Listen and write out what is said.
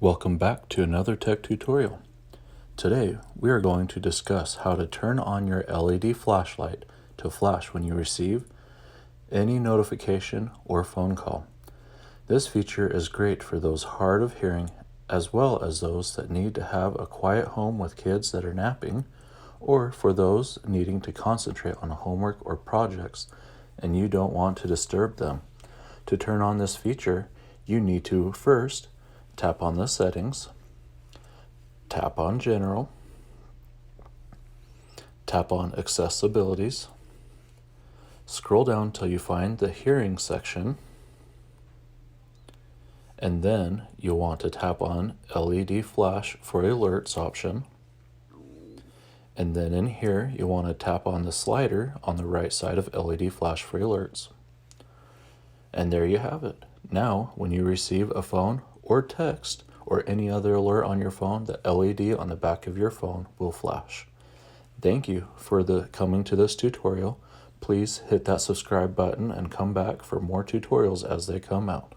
Welcome back to another tech tutorial. Today we are going to discuss how to turn on your LED flashlight to flash when you receive any notification or phone call. This feature is great for those hard of hearing as well as those that need to have a quiet home with kids that are napping, or for those needing to concentrate on homework or projects and you don't want to disturb them. To turn on this feature, you need to first tap on the settings, tap on general, tap on accessibilities, scroll down till you find the hearing section, and then you'll want to tap on LED flash for alerts option. And then in here, you want to tap on the slider on the right side of LED flash for alerts. And there you have it. Now, when you receive a phone or text or any other alert on your phone, the LED on the back of your phone will flash. Thank you for coming to this tutorial. Please hit that subscribe button and come back for more tutorials as they come out.